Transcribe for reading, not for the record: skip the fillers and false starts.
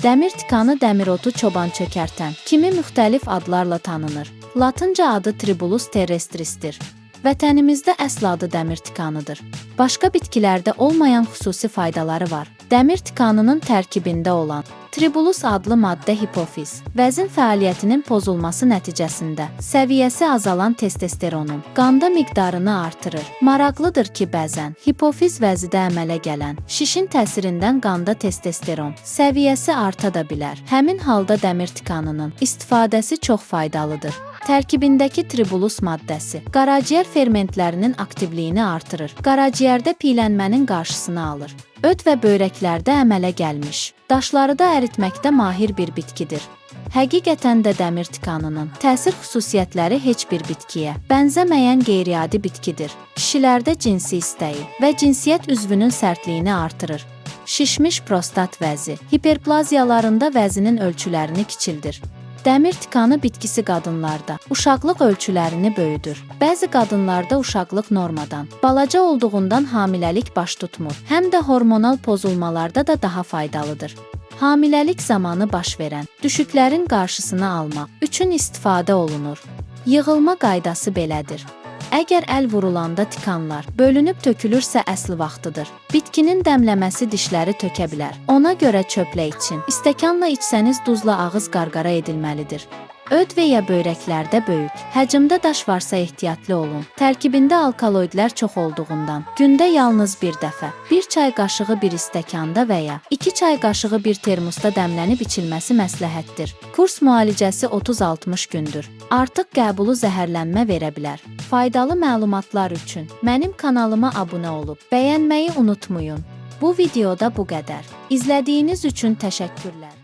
Dəmir tikanı dəmirotu çoban çökərtən kimi müxtəlif adlarla tanınır. Latınca adı Tribulus terrestrisdir. Vətənimizdə əsl adı dəmir tikanıdır. Başqa bitkilərdə olmayan xüsusi faydaları var. Dəmir tikanının tərkibində olan Tribulus adlı maddə hipofiz, vəzin fəaliyyətinin pozulması nəticəsində səviyyəsi azalan testosteronun qanda miqdarını artırır. Maraqlıdır ki, bəzən hipofiz vəzidə əmələ gələn şişin təsirindən qanda testosteron səviyyəsi arta da bilər. Həmin halda dəmir tikanının istifadəsi çox faydalıdır. Tərkibindəki tribulus maddəsi qaraciyər fermentlərinin aktivliyini artırır. Qaraciyərdə piylənmənin qarşısını alır. Öd və böyrəklərdə əmələ gəlmiş daşları da əritməkdə mahir bir bitkidir. Həqiqətən də dəmir tikanının təsir xüsusiyyətləri heç bir bitkiyə bənzəməyən qeyri-adi bitkidir. Kişilərdə cinsi istəyi və cinsiyyət üzvünün sərtliyini artırır. Şişmiş prostat vəzi, hiperplaziyalarında vəzinin ölçülərini kiçildir. Dəmir tikanı bitkisi qadınlarda uşaqlıq ölçülərini böyüdür. Bəzi qadınlarda uşaqlıq normadan, balaca olduğundan hamiləlik baş tutmur. Həm də hormonal pozulmalarda da daha faydalıdır. Hamiləlik zamanı baş verən düşüklərin qarşısını almaq üçün istifadə olunur. Yığılma qaydası belədir. Əgər əl vurulanda tikanlar bölünüb tökülürsə əsl vaxtıdır. Bitkinin dəmləməsi dişləri tökə bilər. Ona görə çöplə için. İstəkanla içsəniz duzla ağız qarqara edilməlidir. Öd və ya böyrəklərdə böyük, həcmdə daş varsa ehtiyatlı olun. Tərkibində alkaloidlər çox olduğundan gündə yalnız bir dəfə, 1 çay qaşığı bir stəkanda və ya 2 çay qaşığı bir termosda dəmlənib içilməsi məsləhətdir. Kurs müalicəsi 30-60 gündür. Artıq qəbulu zəhərlənmə verə bilər. Faydalı məlumatlar üçün mənim kanalıma abunə olub, bəyənməyi unutmayın. Bu videoda bu qədər. İzlədiyiniz üçün təşəkkürlər.